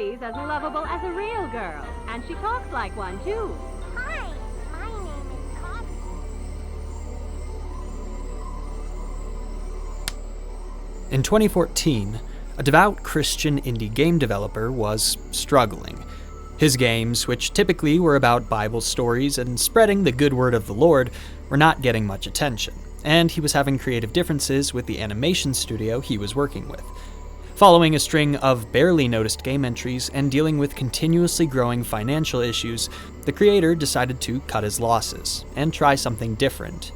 Poppy's as lovable as a real girl, and she talks like one, too. Hi, my name is Poppy. In 2014, a devout Christian indie game developer was struggling. His games, which typically were about Bible stories and spreading the good word of the Lord, were not getting much attention, and he was having creative differences with the animation studio he was working with. Following a string of barely noticed game entries and dealing with continuously growing financial issues, the creator decided to cut his losses and try something different.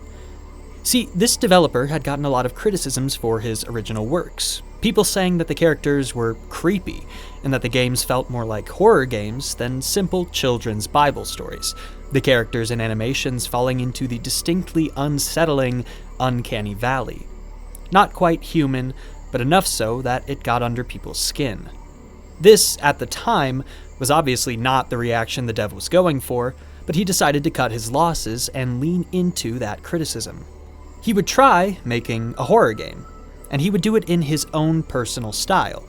See, this developer had gotten a lot of criticisms for his original works. People saying that the characters were creepy, and that the games felt more like horror games than simple children's Bible stories, the characters and animations falling into the distinctly unsettling, uncanny valley. Not quite human, but enough so that it got under people's skin. This, at the time, was obviously not the reaction the dev was going for, but he decided to cut his losses and lean into that criticism. He would try making a horror game, and he would do it in his own personal style.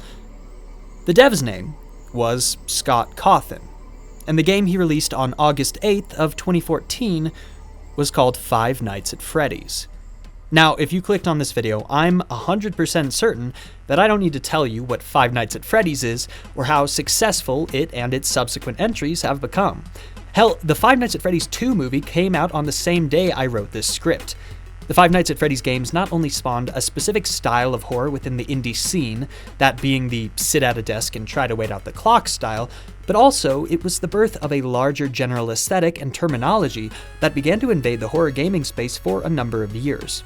The dev's name was Scott Cawthon, and the game he released on August 8th of 2014 was called Five Nights at Freddy's. Now, if you clicked on this video, I'm 100% certain that I don't need to tell you what Five Nights at Freddy's is, or how successful it and its subsequent entries have become. Hell, the Five Nights at Freddy's 2 movie came out on the same day I wrote this script. The Five Nights at Freddy's games not only spawned a specific style of horror within the indie scene, that being the sit at a desk and try to wait out the clock style, but also it was the birth of a larger general aesthetic and terminology that began to invade the horror gaming space for a number of years.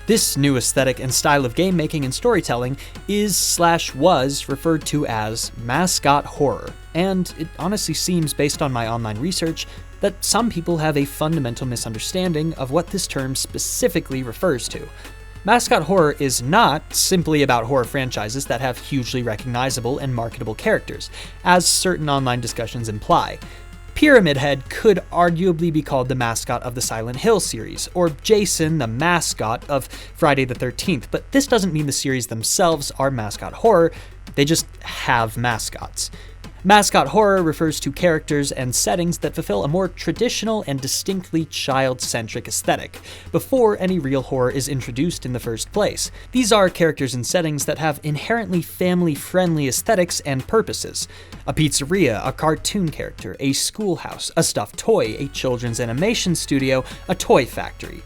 This new aesthetic and style of game making and storytelling is/was referred to as Mascot horror, and it honestly seems, based on my online research, that some people have a fundamental misunderstanding of what this term specifically refers to. Mascot horror is not simply about horror franchises that have hugely recognizable and marketable characters, as certain online discussions imply. Pyramid Head could arguably be called the mascot of the Silent Hill series, or Jason the mascot of Friday the 13th, but this doesn't mean the series themselves are mascot horror, they just have mascots. Mascot horror refers to characters and settings that fulfill a more traditional and distinctly child-centric aesthetic, before any real horror is introduced in the first place. These are characters and settings that have inherently family-friendly aesthetics and purposes. A pizzeria, a cartoon character, a schoolhouse, a stuffed toy, a children's animation studio, a toy factory,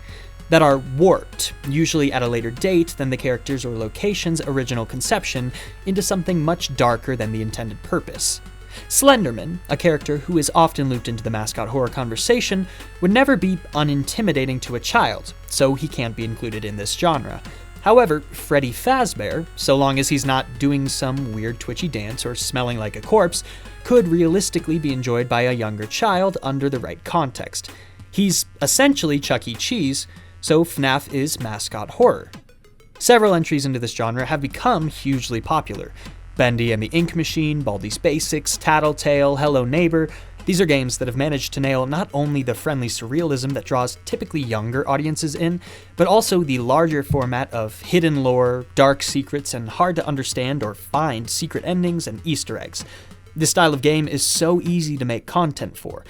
that are warped, usually at a later date than the character's or location's original conception, into something much darker than the intended purpose. Slenderman, a character who is often looped into the mascot horror conversation, would never be unintimidating to a child, so he can't be included in this genre. However, Freddy Fazbear, so long as he's not doing some weird twitchy dance or smelling like a corpse, could realistically be enjoyed by a younger child under the right context. He's essentially Chuck E. Cheese, so FNAF is mascot horror. Several entries into this genre have become hugely popular. Bendy and the Ink Machine, Baldi's Basics, Tattletale, Hello Neighbor. These are games that have managed to nail not only the friendly surrealism that draws typically younger audiences in, but also the larger format of hidden lore, dark secrets, and hard to understand or find secret endings and Easter eggs. This style of game is so easy to make content for.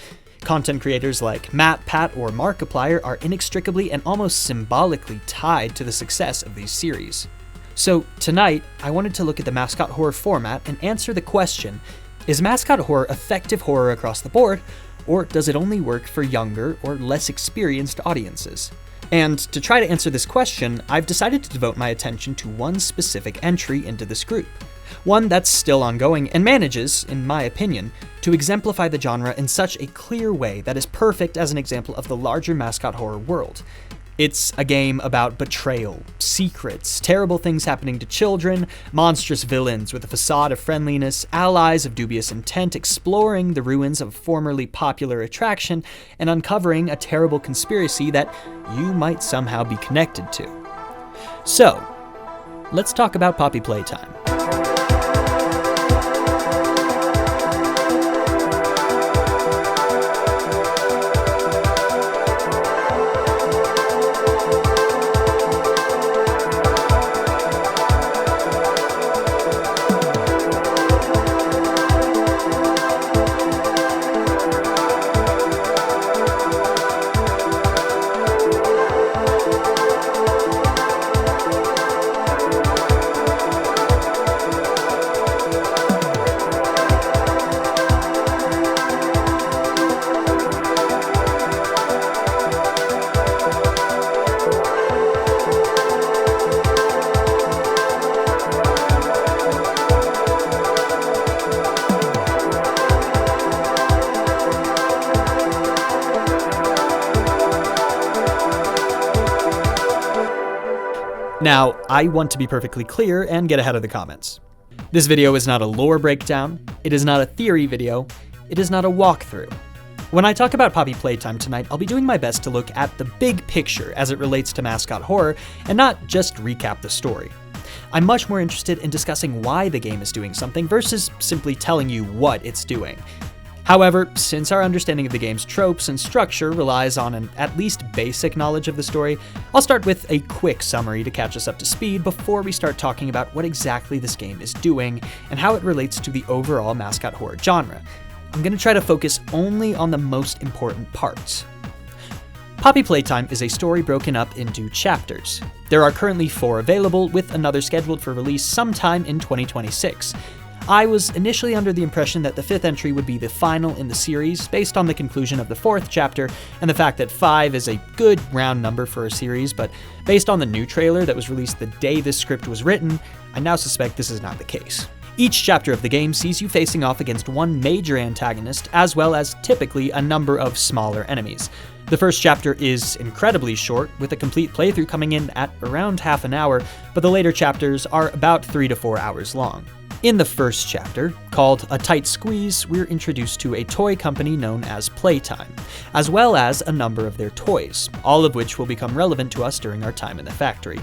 Content creators like Matt, Pat, or Markiplier are inextricably and almost symbolically tied to the success of these series. So tonight, I wanted to look at the mascot horror format and answer the question, is mascot horror effective horror across the board, or does it only work for younger or less experienced audiences? And to try to answer this question, I've decided to devote my attention to one specific entry into this group. One that's still ongoing and manages, in my opinion, to exemplify the genre in such a clear way that is perfect as an example of the larger mascot horror world. It's a game about betrayal, secrets, terrible things happening to children, monstrous villains with a facade of friendliness, allies of dubious intent exploring the ruins of a formerly popular attraction, and uncovering a terrible conspiracy that you might somehow be connected to. So, let's talk about Poppy Playtime. Now, I want to be perfectly clear and get ahead of the comments. This video is not a lore breakdown, it is not a theory video, it is not a walkthrough. When I talk about Poppy Playtime tonight, I'll be doing my best to look at the big picture as it relates to Mascot horror, and not just recap the story. I'm much more interested in discussing why the game is doing something versus simply telling you what it's doing. However, since our understanding of the game's tropes and structure relies on an at least basic knowledge of the story, I'll start with a quick summary to catch us up to speed before we start talking about what exactly this game is doing and how it relates to the overall Mascot horror genre. I'm going to try to focus only on the most important parts. Poppy Playtime is a story broken up into chapters. There are currently 4 available, with another scheduled for release sometime in 2026. I was initially under the impression that the 5th entry would be the final in the series, based on the conclusion of the 4th chapter and the fact that 5 is a good round number for a series, but based on the new trailer that was released the day this script was written, I now suspect this is not the case. Each chapter of the game sees you facing off against one major antagonist, as well as typically a number of smaller enemies. The first chapter is incredibly short, with a complete playthrough coming in at around half an hour, but the later chapters are about 3 to 4 hours long. In the first chapter, called A Tight Squeeze, we're introduced to a toy company known as Playtime, as well as a number of their toys, all of which will become relevant to us during our time in the factory.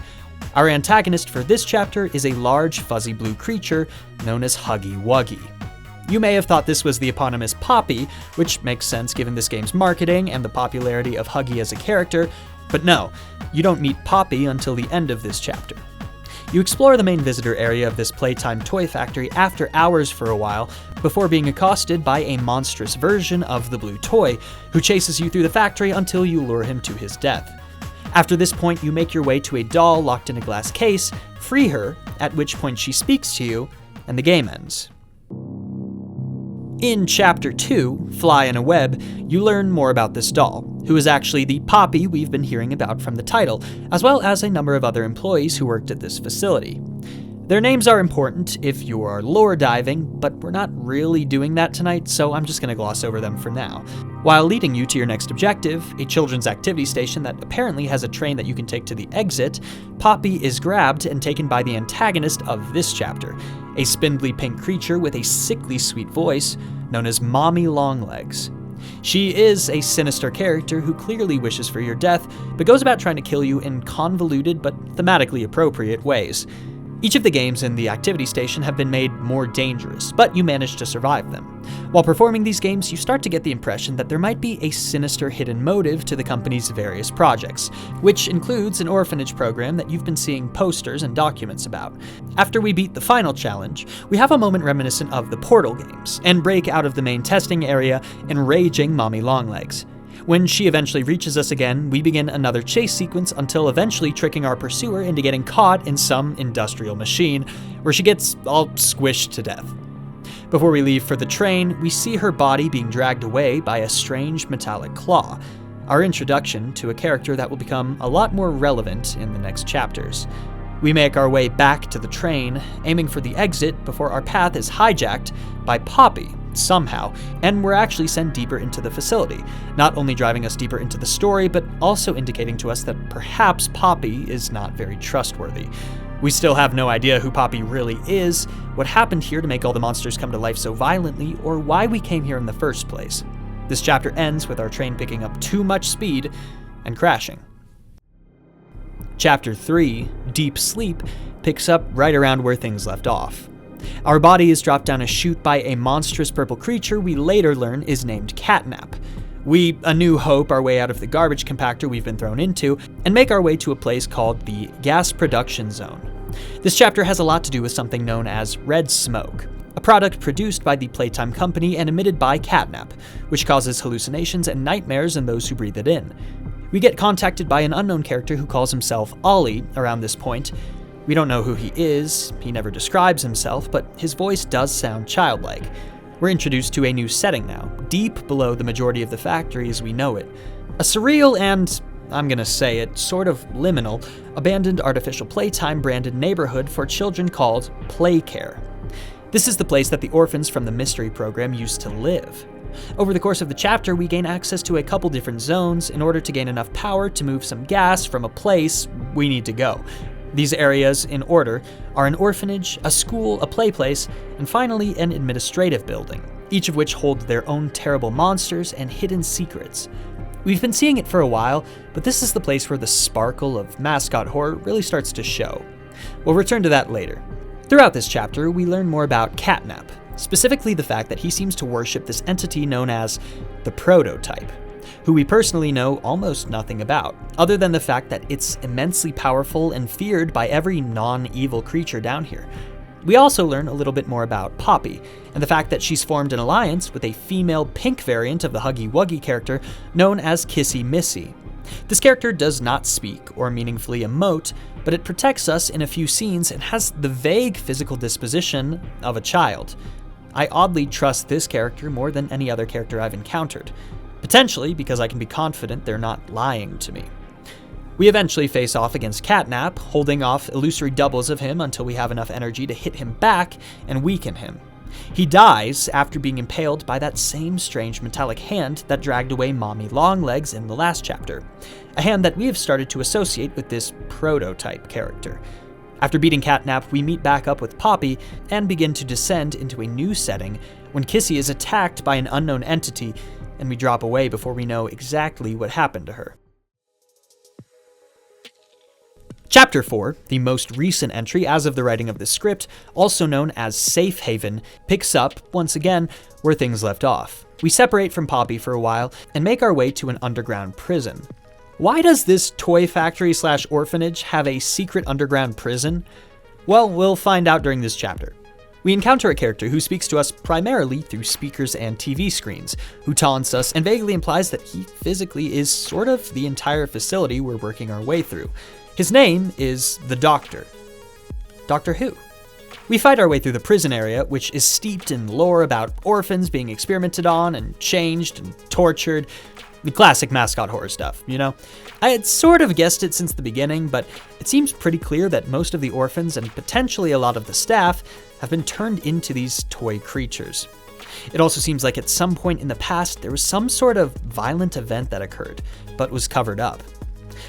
Our antagonist for this chapter is a large fuzzy blue creature known as Huggy Wuggy. You may have thought this was the eponymous Poppy, which makes sense given this game's marketing and the popularity of Huggy as a character, but no, you don't meet Poppy until the end of this chapter. You explore the main visitor area of this Playtime toy factory after hours for a while, before being accosted by a monstrous version of the blue toy, who chases you through the factory until you lure him to his death. After this point, you make your way to a doll locked in a glass case, free her, at which point she speaks to you, and the game ends. In Chapter 2, Fly in a Web, you learn more about this doll, who is actually the Poppy we've been hearing about from the title, as well as a number of other employees who worked at this facility. Their names are important if you are lore diving, but we're not really doing that tonight, so I'm just going to gloss over them for now. While leading you to your next objective, a children's activity station that apparently has a train that you can take to the exit, Poppy is grabbed and taken by the antagonist of this chapter, a spindly pink creature with a sickly sweet voice known as Mommy Longlegs. She is a sinister character who clearly wishes for your death, but goes about trying to kill you in convoluted but thematically appropriate ways. Each of the games in the activity station have been made more dangerous, but you manage to survive them. While performing these games, you start to get the impression that there might be a sinister hidden motive to the company's various projects, which includes an orphanage program that you've been seeing posters and documents about. After we beat the final challenge, we have a moment reminiscent of the Portal games, and break out of the main testing area, enraging Mommy Longlegs. When she eventually reaches us again, we begin another chase sequence until eventually tricking our pursuer into getting caught in some industrial machine, where she gets all squished to death. Before we leave for the train, we see her body being dragged away by a strange metallic claw, our introduction to a character that will become a lot more relevant in the next chapters. We make our way back to the train, aiming for the exit before our path is hijacked by Poppy, somehow, and we're actually sent deeper into the facility, not only driving us deeper into the story, but also indicating to us that perhaps Poppy is not very trustworthy. We still have no idea who Poppy really is, what happened here to make all the monsters come to life so violently, or why we came here in the first place. This chapter ends with our train picking up too much speed and crashing. Chapter 3, Deep Sleep, picks up right around where things left off. Our body is dropped down a chute by a monstrous purple creature we later learn is named Catnap. We, a new hope, our way out of the garbage compactor we've been thrown into, and make our way to a place called the Gas Production Zone. This chapter has a lot to do with something known as red smoke, a product produced by the Playtime company and emitted by Catnap, which causes hallucinations and nightmares in those who breathe it in. We get contacted by an unknown character who calls himself Ollie around this point. We don't know who he is, he never describes himself, but his voice does sound childlike. We're introduced to a new setting now, deep below the majority of the factory as we know it. A surreal and, I'm gonna say it, sort of liminal, abandoned artificial Playtime branded neighborhood for children called Playcare. This is the place that the orphans from the mystery program used to live. Over the course of the chapter, we gain access to a couple different zones in order to gain enough power to move some gas from a place we need to go. These areas, in order, are an orphanage, a school, a play place, and finally an administrative building, each of which hold their own terrible monsters and hidden secrets. We've been seeing it for a while, but this is the place where the sparkle of Mascot horror really starts to show. We'll return to that later. Throughout this chapter, we learn more about Catnap, specifically the fact that he seems to worship this entity known as the Prototype, who we personally know almost nothing about, other than the fact that it's immensely powerful and feared by every non-evil creature down here. We also learn a little bit more about Poppy, and the fact that she's formed an alliance with a female pink variant of the Huggy Wuggy character known as Kissy Missy. This character does not speak or meaningfully emote, but it protects us in a few scenes and has the vague physical disposition of a child. I oddly trust this character more than any other character I've encountered, potentially because I can be confident they're not lying to me. We eventually face off against Catnap, holding off illusory doubles of him until we have enough energy to hit him back and weaken him. He dies after being impaled by that same strange metallic hand that dragged away Mommy Longlegs in the last chapter, a hand that we have started to associate with this Prototype character. After beating Catnap, we meet back up with Poppy and begin to descend into a new setting when Kissy is attacked by an unknown entity, and we drop away before we know exactly what happened to her. Chapter 4, the most recent entry as of the writing of the script, also known as Safe Haven, picks up, once again, where things left off. We separate from Poppy for a while and make our way to an underground prison. Why does this toy factory/orphanage have a secret underground prison? Well, we'll find out during this chapter. We encounter a character who speaks to us primarily through speakers and TV screens, who taunts us and vaguely implies that he physically is sort of the entire facility we're working our way through. His name is the Doctor. Doctor Who? We fight our way through the prison area, which is steeped in lore about orphans being experimented on and changed and tortured. The classic Mascot horror stuff, you know? I had sort of guessed it since the beginning, but it seems pretty clear that most of the orphans and potentially a lot of the staff have been turned into these toy creatures. It also seems like at some point in the past there was some sort of violent event that occurred, but was covered up.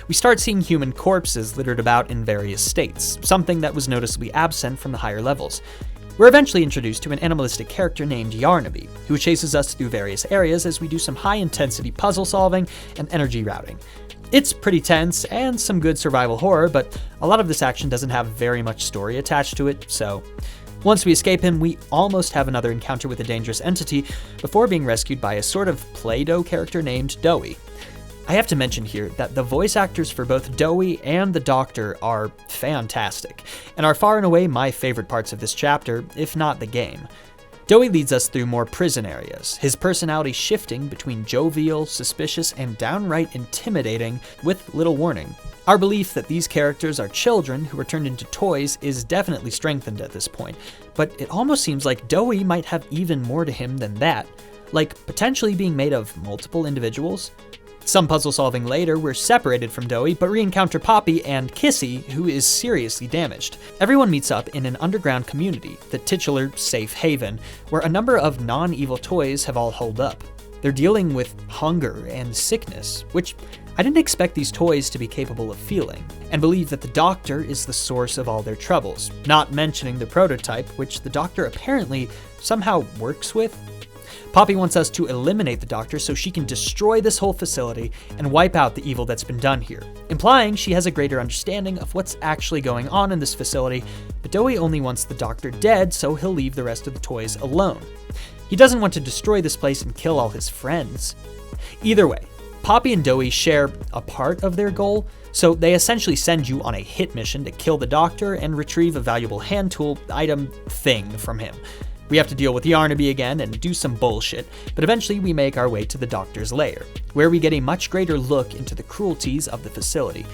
We start seeing human corpses littered about in various states, something that was noticeably absent from the higher levels. We're eventually introduced to an animalistic character named Yarnaby, who chases us through various areas as we do some high-intensity puzzle solving and energy routing. It's pretty tense and some good survival horror, but a lot of this action doesn't have very much story attached to it, so once we escape him, we almost have another encounter with a dangerous entity before being rescued by a sort of Play-Doh character named Doey. I have to mention here that the voice actors for both Doey and the Doctor are fantastic, and are far and away my favorite parts of this chapter, if not the game. Doey leads us through more prison areas, his personality shifting between jovial, suspicious, and downright intimidating with little warning. Our belief that these characters are children who are turned into toys is definitely strengthened at this point, but it almost seems like Doey might have even more to him than that, like potentially being made of multiple individuals. Some puzzle solving later, we're separated from Doey, but re-encounter Poppy and Kissy, who is seriously damaged. Everyone meets up in an underground community, the titular Safe Haven, where a number of non-evil toys have all holed up. They're dealing with hunger and sickness, which I didn't expect these toys to be capable of feeling, and believe that the Doctor is the source of all their troubles, not mentioning the Prototype, which the Doctor apparently somehow works with. Poppy wants us to eliminate the Doctor so she can destroy this whole facility and wipe out the evil that's been done here, implying she has a greater understanding of what's actually going on in this facility, but Doey only wants the Doctor dead so he'll leave the rest of the toys alone. He doesn't want to destroy this place and kill all his friends. Either way, Poppy and Doey share a part of their goal, so they essentially send you on a hit mission to kill the Doctor and retrieve a valuable hand tool item thing from him. We have to deal with Yarnaby again and do some bullshit, but eventually we make our way to the Doctor's lair, where we get a much greater look into the cruelties of the facility.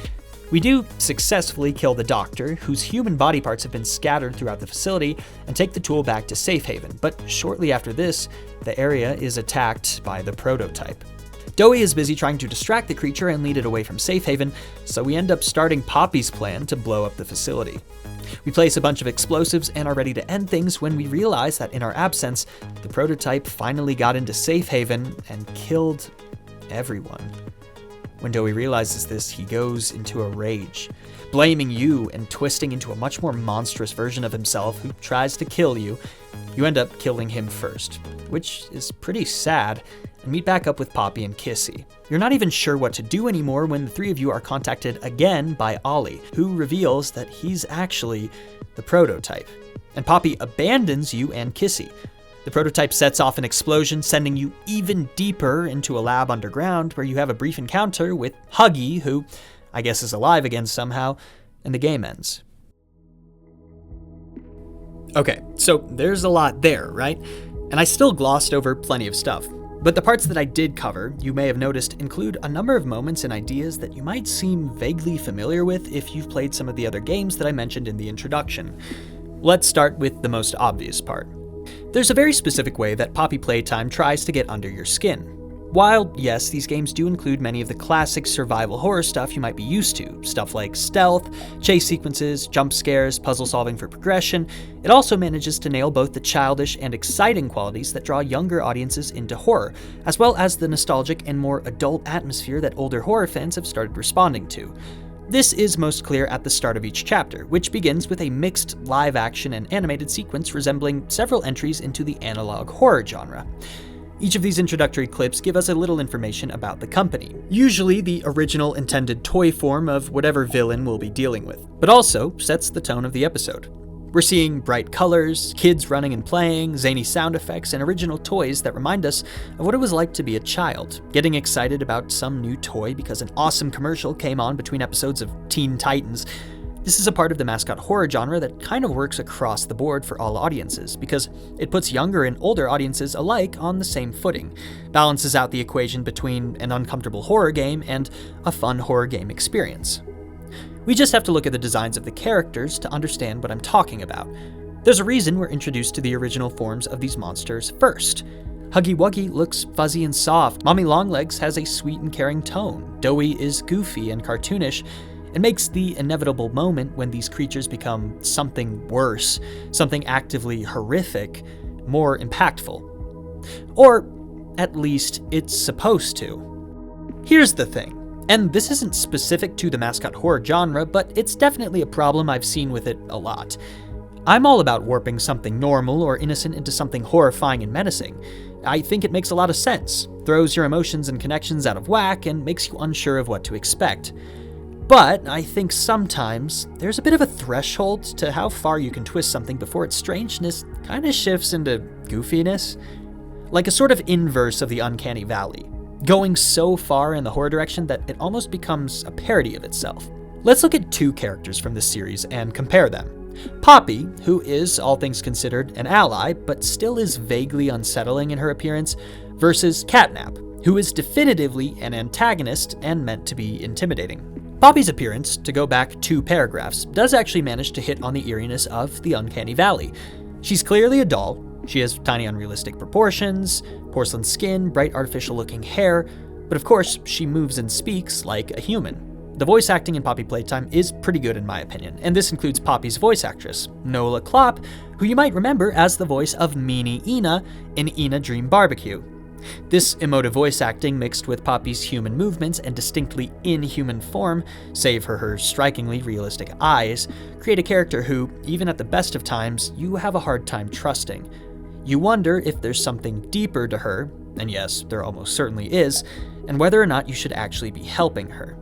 We do successfully kill the Doctor, whose human body parts have been scattered throughout the facility, and take the tool back to Safe Haven, but shortly after this, the area is attacked by the Prototype. Doey is busy trying to distract the creature and lead it away from Safe Haven, so we end up starting Poppy's plan to blow up the facility. We place a bunch of explosives and are ready to end things when we realize that in our absence, the Prototype finally got into Safe Haven and killed everyone. When Dowie realizes this, he goes into a rage, blaming you and twisting into a much more monstrous version of himself who tries to kill you. You end up killing him first, which is pretty sad, and meet back up with Poppy and Kissy. You're not even sure what to do anymore when the three of you are contacted again by Ollie, who reveals that he's actually the prototype. And Poppy abandons you and Kissy. The prototype sets off an explosion, sending you even deeper into a lab underground where you have a brief encounter with Huggy, who I guess is alive again somehow, and the game ends. Okay, so there's a lot there, right? And I still glossed over plenty of stuff. But the parts that I did cover, you may have noticed, include a number of moments and ideas that you might seem vaguely familiar with if you've played some of the other games that I mentioned in the introduction. Let's start with the most obvious part. There's a very specific way that Poppy Playtime tries to get under your skin. While, yes, these games do include many of the classic survival horror stuff you might be used to, stuff like stealth, chase sequences, jump scares, puzzle solving for progression, it also manages to nail both the childish and exciting qualities that draw younger audiences into horror, as well as the nostalgic and more adult atmosphere that older horror fans have started responding to. This is most clear at the start of each chapter, which begins with a mixed live-action and animated sequence resembling several entries into the analog horror genre. Each of these introductory clips give us a little information about the company, usually the original intended toy form of whatever villain we'll be dealing with, but also sets the tone of the episode. We're seeing bright colors, kids running and playing, zany sound effects, and original toys that remind us of what it was like to be a child, getting excited about some new toy because an awesome commercial came on between episodes of Teen Titans. This is a part of the Mascot horror genre that kind of works across the board for all audiences, because it puts younger and older audiences alike on the same footing, balances out the equation between an uncomfortable horror game and a fun horror game experience. We just have to look at the designs of the characters to understand what I'm talking about. There's a reason we're introduced to the original forms of these monsters first. Huggy Wuggy looks fuzzy and soft, Mommy Longlegs has a sweet and caring tone, Dowie is goofy and cartoonish, and makes the inevitable moment when these creatures become something worse, something actively horrific, more impactful. Or, at least, it's supposed to. Here's the thing. And this isn't specific to the Mascot horror genre, but it's definitely a problem I've seen with it a lot. I'm all about warping something normal or innocent into something horrifying and menacing. I think it makes a lot of sense, throws your emotions and connections out of whack, and makes you unsure of what to expect. But I think sometimes there's a bit of a threshold to how far you can twist something before its strangeness kind of shifts into goofiness. Like a sort of inverse of the uncanny valley, going so far in the horror direction that it almost becomes a parody of itself. Let's look at two characters from this series and compare them. Poppy, who is, all things considered, an ally, but still is vaguely unsettling in her appearance, versus Catnap, who is definitively an antagonist and meant to be intimidating. Poppy's appearance, to go back 2 paragraphs, does actually manage to hit on the eeriness of the uncanny valley. She's clearly a doll. She has tiny unrealistic proportions, porcelain skin, bright artificial-looking hair, but of course, she moves and speaks like a human. The voice acting in Poppy Playtime is pretty good in my opinion, and this includes Poppy's voice actress, Nola Klopp, who you might remember as the voice of Meanie Ina in Ina Dream Barbecue. This emotive voice acting mixed with Poppy's human movements and distinctly inhuman form, save for her strikingly realistic eyes, create a character who, even at the best of times, you have a hard time trusting. You wonder if there's something deeper to her, and yes, there almost certainly is, and whether or not you should actually be helping her.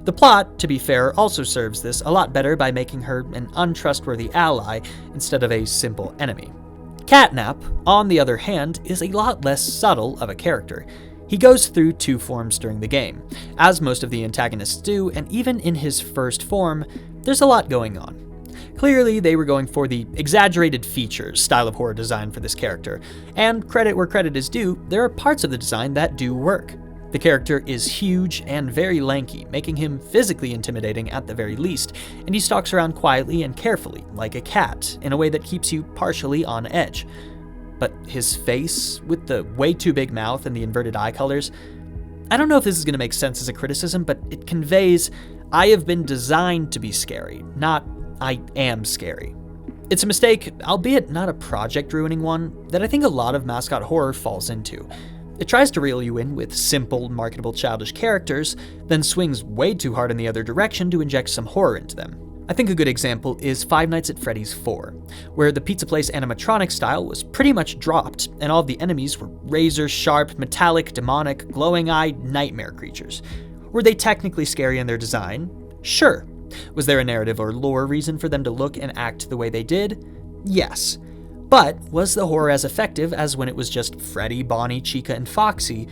The plot, to be fair, also serves this a lot better by making her an untrustworthy ally instead of a simple enemy. Catnap, on the other hand, is a lot less subtle of a character. He goes through 2 forms during the game, as most of the antagonists do, and even in his first form, there's a lot going on. Clearly, they were going for the exaggerated features style of horror design for this character, and credit where credit is due, there are parts of the design that do work. The character is huge and very lanky, making him physically intimidating at the very least, and he stalks around quietly and carefully, like a cat, in a way that keeps you partially on edge. But his face, with the way too big mouth and the inverted eye colors, I don't know if this is going to make sense as a criticism, but it conveys, I have been designed to be scary, not I am scary. It's a mistake, albeit not a project-ruining one, that I think a lot of Mascot horror falls into. It tries to reel you in with simple, marketable childish characters, then swings way too hard in the other direction to inject some horror into them. I think a good example is Five Nights at Freddy's 4, where the pizza place animatronic style was pretty much dropped, and all of the enemies were razor-sharp, metallic, demonic, glowing-eyed nightmare creatures. Were they technically scary in their design? Sure. Was there a narrative or lore reason for them to look and act the way they did? Yes. But was the horror as effective as when it was just Freddy, Bonnie, Chica, and Foxy?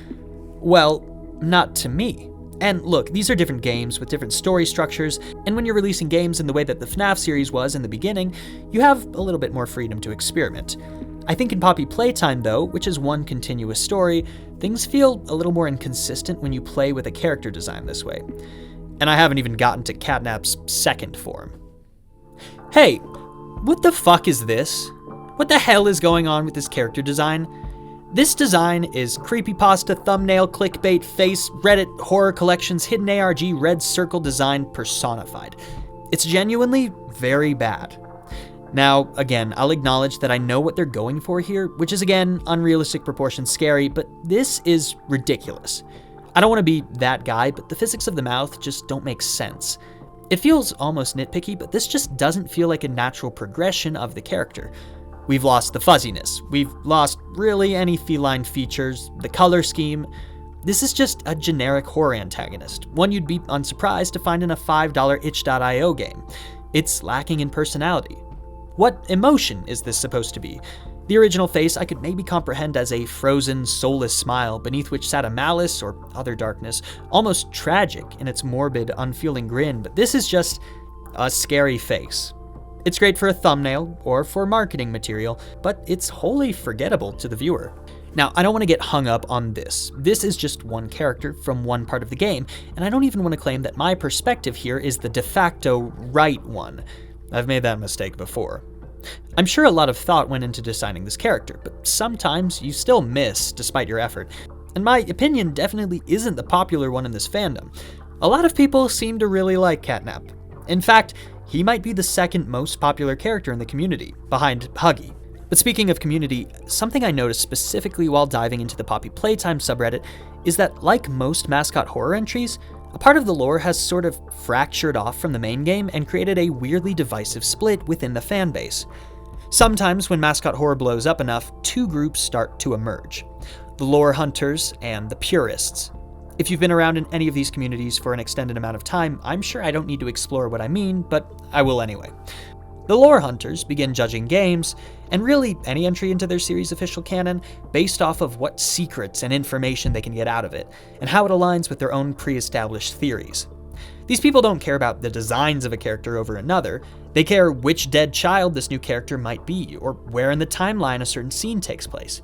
Well, not to me. And look, these are different games with different story structures, and when you're releasing games in the way that the FNAF series was in the beginning, you have a little bit more freedom to experiment. I think in Poppy Playtime, though, which is one continuous story, things feel a little more inconsistent when you play with a character design this way. And I haven't even gotten to Catnap's second form. Hey, what the fuck is this? What the hell is going on with this character design? This design is creepypasta, thumbnail, clickbait, face, Reddit, horror collections, hidden ARG, red circle design personified. It's genuinely very bad. Now, again, I'll acknowledge that I know what they're going for here, which is again, unrealistic proportions scary, but this is ridiculous. I don't want to be that guy, but the physics of the mouth just don't make sense. It feels almost nitpicky, but this just doesn't feel like a natural progression of the character. We've lost the fuzziness, we've lost really any feline features, the color scheme. This is just a generic horror antagonist, one you'd be unsurprised to find in a $5 itch.io game. It's lacking in personality. What emotion is this supposed to be? The original face I could maybe comprehend as a frozen, soulless smile beneath which sat a malice or other darkness, almost tragic in its morbid, unfeeling grin, but this is just a scary face. It's great for a thumbnail or for marketing material, but it's wholly forgettable to the viewer. Now, I don't want to get hung up on this. This is just one character from one part of the game, and I don't even want to claim that my perspective here is the de facto right one. I've made that mistake before. I'm sure a lot of thought went into designing this character, but sometimes you still miss despite your effort, and my opinion definitely isn't the popular one in this fandom. A lot of people seem to really like Catnap. In fact, he might be the second most popular character in the community, behind Huggy. But speaking of community, something I noticed specifically while diving into the Poppy Playtime subreddit is that, like most Mascot horror entries, a part of the lore has sort of fractured off from the main game and created a weirdly divisive split within the fanbase. Sometimes when Mascot horror blows up enough, two groups start to emerge: the lore hunters and the purists. If you've been around in any of these communities for an extended amount of time, I'm sure I don't need to explore what I mean, but I will anyway. The lore hunters begin judging games, and really any entry into their series' official canon, based off of what secrets and information they can get out of it, and how it aligns with their own pre-established theories. These people don't care about the designs of a character over another, they care which dead child this new character might be, or where in the timeline a certain scene takes place.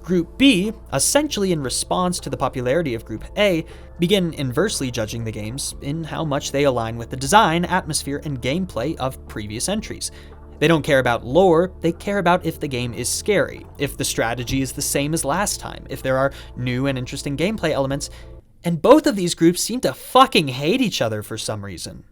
Group B, essentially in response to the popularity of Group A, begin inversely judging the games in how much they align with the design, atmosphere, and gameplay of previous entries. They don't care about lore, they care about if the game is scary, if the strategy is the same as last time, if there are new and interesting gameplay elements, and both of these groups seem to fucking hate each other for some reason.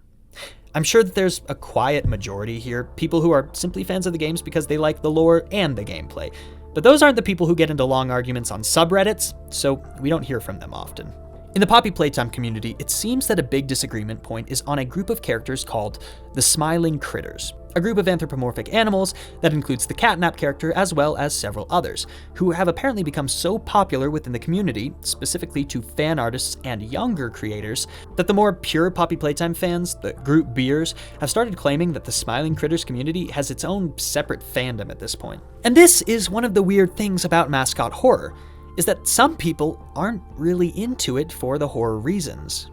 I'm sure that there's a quiet majority here, people who are simply fans of the games because they like the lore and the gameplay. But those aren't the people who get into long arguments on subreddits, so we don't hear from them often. In the Poppy Playtime community, it seems that a big disagreement point is on a group of characters called the Smiling Critters, a group of anthropomorphic animals that includes the Catnap character as well as several others, who have apparently become so popular within the community, specifically to fan artists and younger creators, that the more pure Poppy Playtime fans, the Group Beers, have started claiming that the Smiling Critters community has its own separate fandom at this point. And this is one of the weird things about Mascot horror, is that some people aren't really into it for the horror reasons.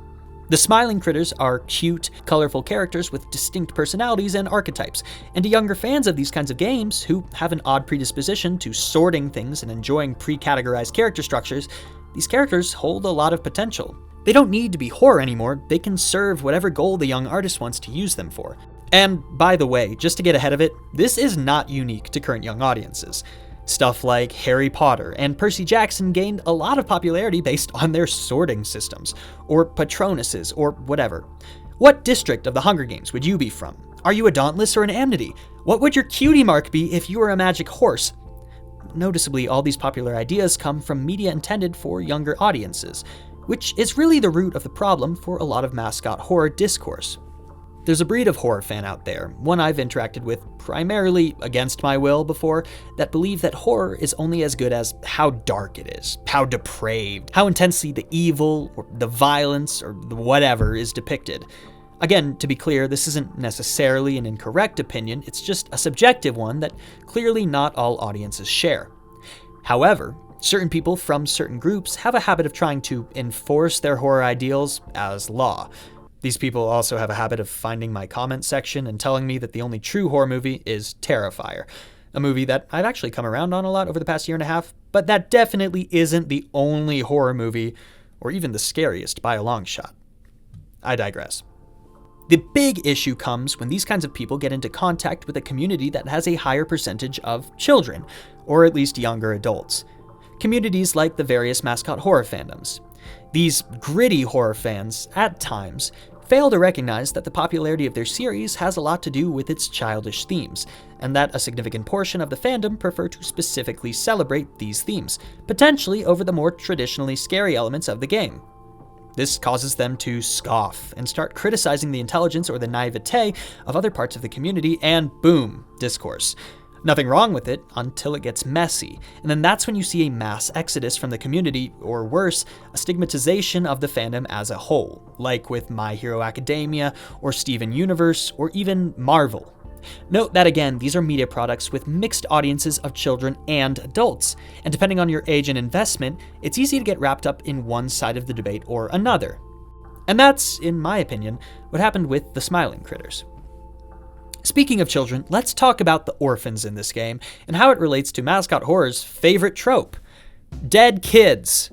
The Smiling Critters are cute, colorful characters with distinct personalities and archetypes, and to younger fans of these kinds of games who have an odd predisposition to sorting things and enjoying pre-categorized character structures, these characters hold a lot of potential. They don't need to be horror anymore, they can serve whatever goal the young artist wants to use them for. And by the way, just to get ahead of it, this is not unique to current young audiences. Stuff like Harry Potter and Percy Jackson gained a lot of popularity based on their sorting systems, or Patronuses, or whatever. What district of the Hunger Games would you be from? Are you a Dauntless or an Amity? What would your cutie mark be if you were a magic horse? noticeably all these popular ideas come from media intended for younger audiences, which is really the root of the problem for a lot of Mascot horror discourse. There's a breed of horror fan out there, one I've interacted with primarily against my will before, that believe that horror is only as good as how dark it is, how depraved, how intensely the evil, or the violence, or the whatever is depicted. Again, to be clear, this isn't necessarily an incorrect opinion, it's just a subjective one that clearly not all audiences share. However, certain people from certain groups have a habit of trying to enforce their horror ideals as law. These people also have a habit of finding my comment section and telling me that the only true horror movie is Terrifier, a movie that I've actually come around on a lot over the past year and a half, but that definitely isn't the only horror movie, or even the scariest by a long shot. I digress. The big issue comes when these kinds of people get into contact with a community that has a higher percentage of children, or at least younger adults. Communities like the various Mascot horror fandoms. These gritty horror fans, at times, fail to recognize that the popularity of their series has a lot to do with its childish themes, and that a significant portion of the fandom prefer to specifically celebrate these themes, potentially over the more traditionally scary elements of the game. This causes them to scoff and start criticizing the intelligence or the naivete of other parts of the community, and boom, discourse. Nothing wrong with it until it gets messy, and then that's when you see a mass exodus from the community, or worse, a stigmatization of the fandom as a whole, like with My Hero Academia, or Steven Universe, or even Marvel. Note that again, these are media products with mixed audiences of children and adults, and depending on your age and investment, it's easy to get wrapped up in one side of the debate or another. And that's, in my opinion, what happened with the Smiling Critters. Speaking of children, let's talk about the orphans in this game and how it relates to Mascot Horror's favorite trope: dead kids.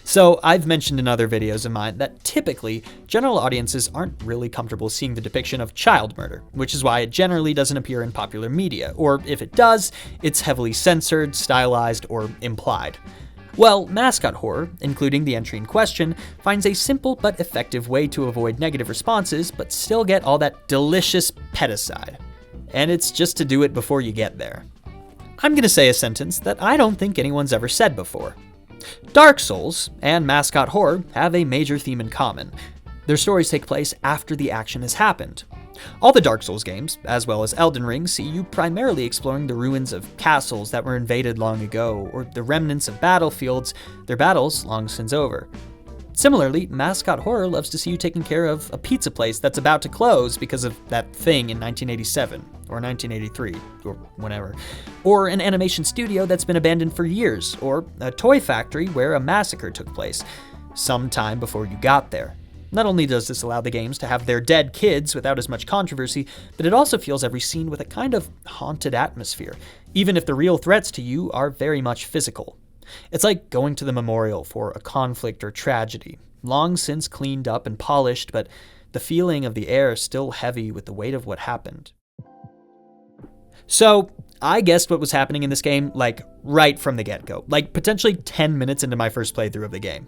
So I've mentioned in other videos of mine that typically general audiences aren't really comfortable seeing the depiction of child murder, which is why it generally doesn't appear in popular media, or if it does, it's heavily censored, stylized, or implied. Well, Mascot Horror, including the entry in question, finds a simple but effective way to avoid negative responses but still get all that delicious pedicide. And it's just to do it before you get there. I'm gonna say a sentence that I don't think anyone's ever said before. Dark Souls and Mascot Horror have a major theme in common. Their stories take place after the action has happened. All the Dark Souls games, as well as Elden Ring, see you primarily exploring the ruins of castles that were invaded long ago, or the remnants of battlefields, their battles long since over. Similarly, Mascot Horror loves to see you taking care of a pizza place that's about to close because of that thing in 1987, or 1983, or whenever, or an animation studio that's been abandoned for years, or a toy factory where a massacre took place, sometime before you got there. Not only does this allow the games to have their dead kids without as much controversy, but it also fills every scene with a kind of haunted atmosphere, even if the real threats to you are very much physical. It's like going to the memorial for a conflict or tragedy, long since cleaned up and polished, but the feeling of the air is still heavy with the weight of what happened. So, I guessed what was happening in this game, right from the get-go, potentially 10 minutes into my first playthrough of the game.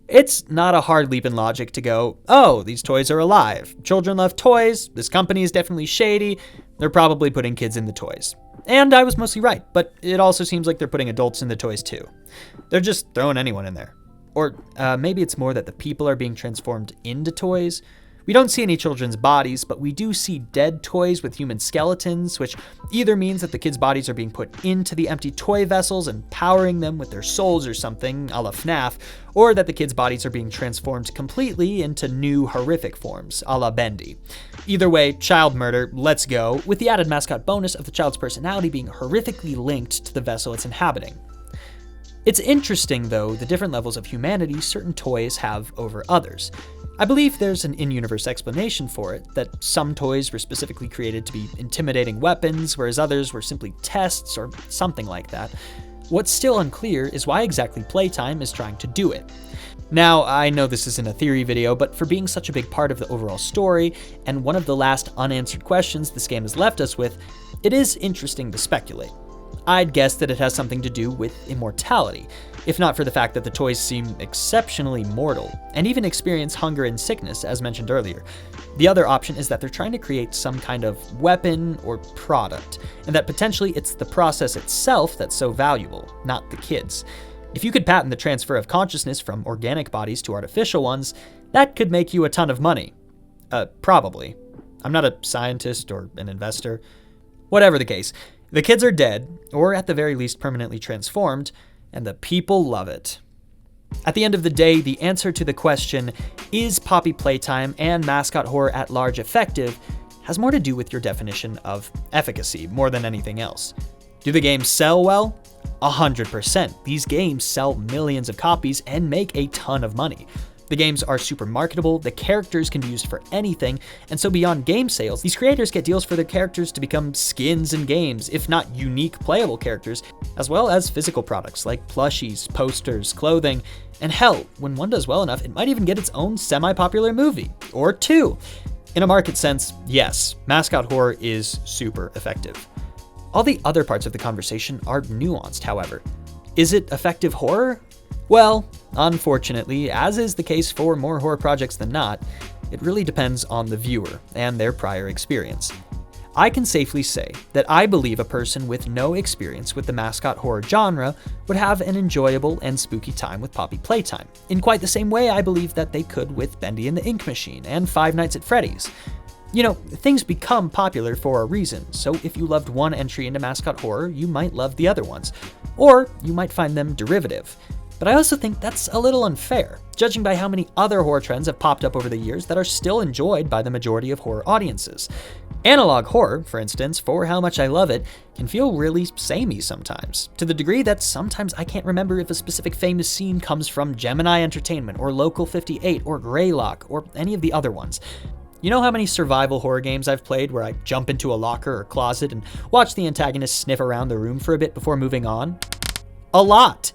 It's not a hard leap in logic to go, oh, these toys are alive. Children love toys, this company is definitely shady, they're probably putting kids in the toys. And I was mostly right, but it also seems like they're putting adults in the toys too. They're just throwing anyone in there. Or maybe it's more that the people are being transformed into toys. We don't see any children's bodies, but we do see dead toys with human skeletons, which either means that the kids' bodies are being put into the empty toy vessels and powering them with their souls or something, a la FNAF, or that the kids' bodies are being transformed completely into new horrific forms, a la Bendy. Either way, child murder, let's go, with the added Mascot bonus of the child's personality being horrifically linked to the vessel it's inhabiting. It's interesting, though, the different levels of humanity certain toys have over others. I believe there's an in-universe explanation for it, that some toys were specifically created to be intimidating weapons, whereas others were simply tests or something like that. What's still unclear is why exactly Playtime is trying to do it. Now, I know this isn't a theory video, but for being such a big part of the overall story, and one of the last unanswered questions this game has left us with, it is interesting to speculate. I'd guess that it has something to do with immortality. if not for the fact that the toys seem exceptionally mortal, and even experience hunger and sickness, as mentioned earlier. The other option is that they're trying to create some kind of weapon or product, and that potentially it's the process itself that's so valuable, not the kids. If you could patent the transfer of consciousness from organic bodies to artificial ones, that could make you a ton of money. Probably. I'm not a scientist or an investor. Whatever the case, the kids are dead, or at the very least permanently transformed, and the people love it. At the end of the day, the answer to the question, is Poppy Playtime and Mascot horror at large effective, has more to do with your definition of efficacy more than anything else. Do the games sell well? 100%. These games sell millions of copies and make a ton of money. The games are super marketable, the characters can be used for anything, and so beyond game sales, these creators get deals for their characters to become skins in games, if not unique playable characters, as well as physical products like plushies, posters, clothing, and hell, when one does well enough, it might even get its own semi-popular movie, or two. In a market sense, yes, Mascot horror is super effective. All the other parts of the conversation are nuanced, however. Is it effective horror? Well, unfortunately, as is the case for more horror projects than not, it really depends on the viewer and their prior experience. I can safely say that I believe a person with no experience with the Mascot horror genre would have an enjoyable and spooky time with Poppy Playtime, in quite the same way I believe that they could with Bendy and the Ink Machine and Five Nights at Freddy's. You know, things become popular for a reason, so if you loved one entry into Mascot horror, you might love the other ones, or you might find them derivative. But I also think that's a little unfair, judging by how many other horror trends have popped up over the years that are still enjoyed by the majority of horror audiences. Analog horror, for instance, for how much I love it, can feel really samey sometimes, to the degree that sometimes I can't remember if a specific famous scene comes from Gemini Entertainment, or Local 58, or Greylock, or any of the other ones. You know how many survival horror games I've played where I jump into a locker or closet and watch the antagonist sniff around the room for a bit before moving on? A lot!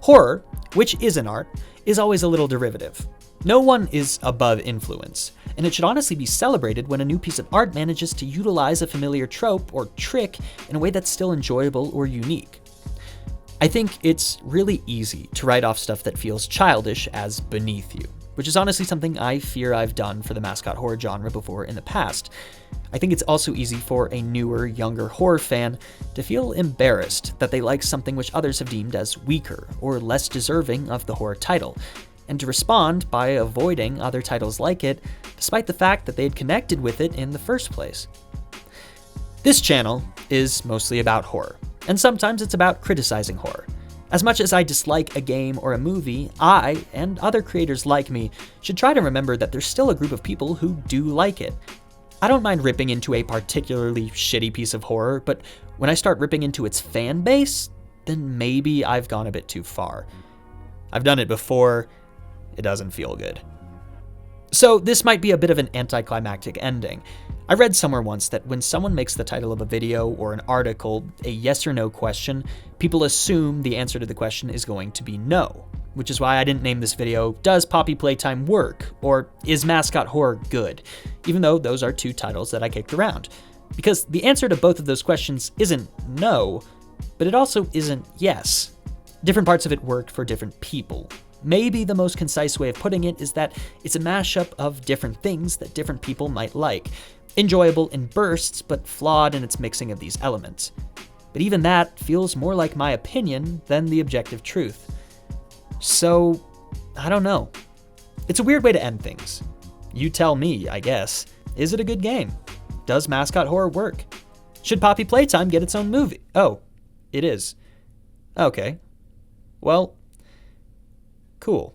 Horror, which is an art, is always a little derivative. No one is above influence, and it should honestly be celebrated when a new piece of art manages to utilize a familiar trope or trick in a way that's still enjoyable or unique. I think it's really easy to write off stuff that feels childish as beneath you, which is honestly something I fear I've done for the Mascot horror genre before in the past. I think it's also easy for a newer, younger horror fan to feel embarrassed that they like something which others have deemed as weaker or less deserving of the horror title, and to respond by avoiding other titles like it, despite the fact that they had connected with it in the first place. This channel is mostly about horror, and sometimes it's about criticizing horror. As much as I dislike a game or a movie, I, and other creators like me, should try to remember that there's still a group of people who do like it. I don't mind ripping into a particularly shitty piece of horror, but when I start ripping into its fan base, then maybe I've gone a bit too far. I've done it before, it doesn't feel good. So this might be a bit of an anticlimactic ending. I read somewhere once that when someone makes the title of a video or an article a yes or no question, people assume the answer to the question is going to be no, which is why I didn't name this video, Does Poppy Playtime Work? Or Is Mascot Horror Good? Even though those are two titles that I kicked around. Because the answer to both of those questions isn't no, but it also isn't yes. Different parts of it work for different people. Maybe the most concise way of putting it is that it's a mashup of different things that different people might like. Enjoyable in bursts, but flawed in its mixing of these elements. But even that feels more like my opinion than the objective truth. So, I don't know. It's a weird way to end things. You tell me, I guess. Is it a good game? Does Mascot horror work? Should Poppy Playtime get its own movie? Oh, it is. Okay. Well, cool.